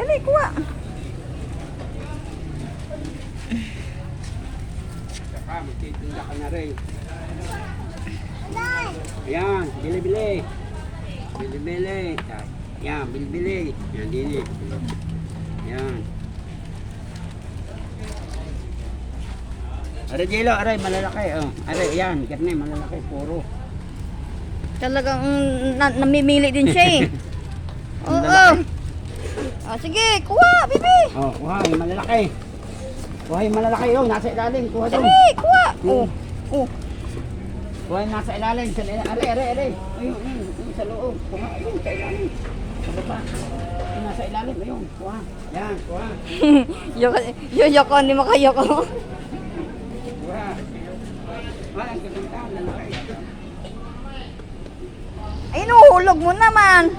Dali, kuha. Saka, magtitinda ka na rin. Ayan, bili-bili. Bili-bili. Ayan, bili-bili. Ayan, dini. Ayan. Aray, Jelo, aray, malalaki. Oh. Aray, ayan, karne, malalaki, puro. Talagang namimili din siya eh. Oo. Lalaki. Sige, kuha, bibi. Oh, kuha, yung malalaki. Kuha yung malalaki, oh, nasa ilalim. Kuha doon. Dali, kuha. Oh. Oh. Kuha yung nasa ilalim. Aray, aray, aray. Ayun, ayun, sa loob. Kuha, ayun, sa ilalim. Sa baba. Yung nasa ilalim, ayun, kuha. Yan, kuha. Yoko, hindi mo kayoko. Kuha. Kuha, ang gaganda, lalaki. Ay, nuhulog mo naman.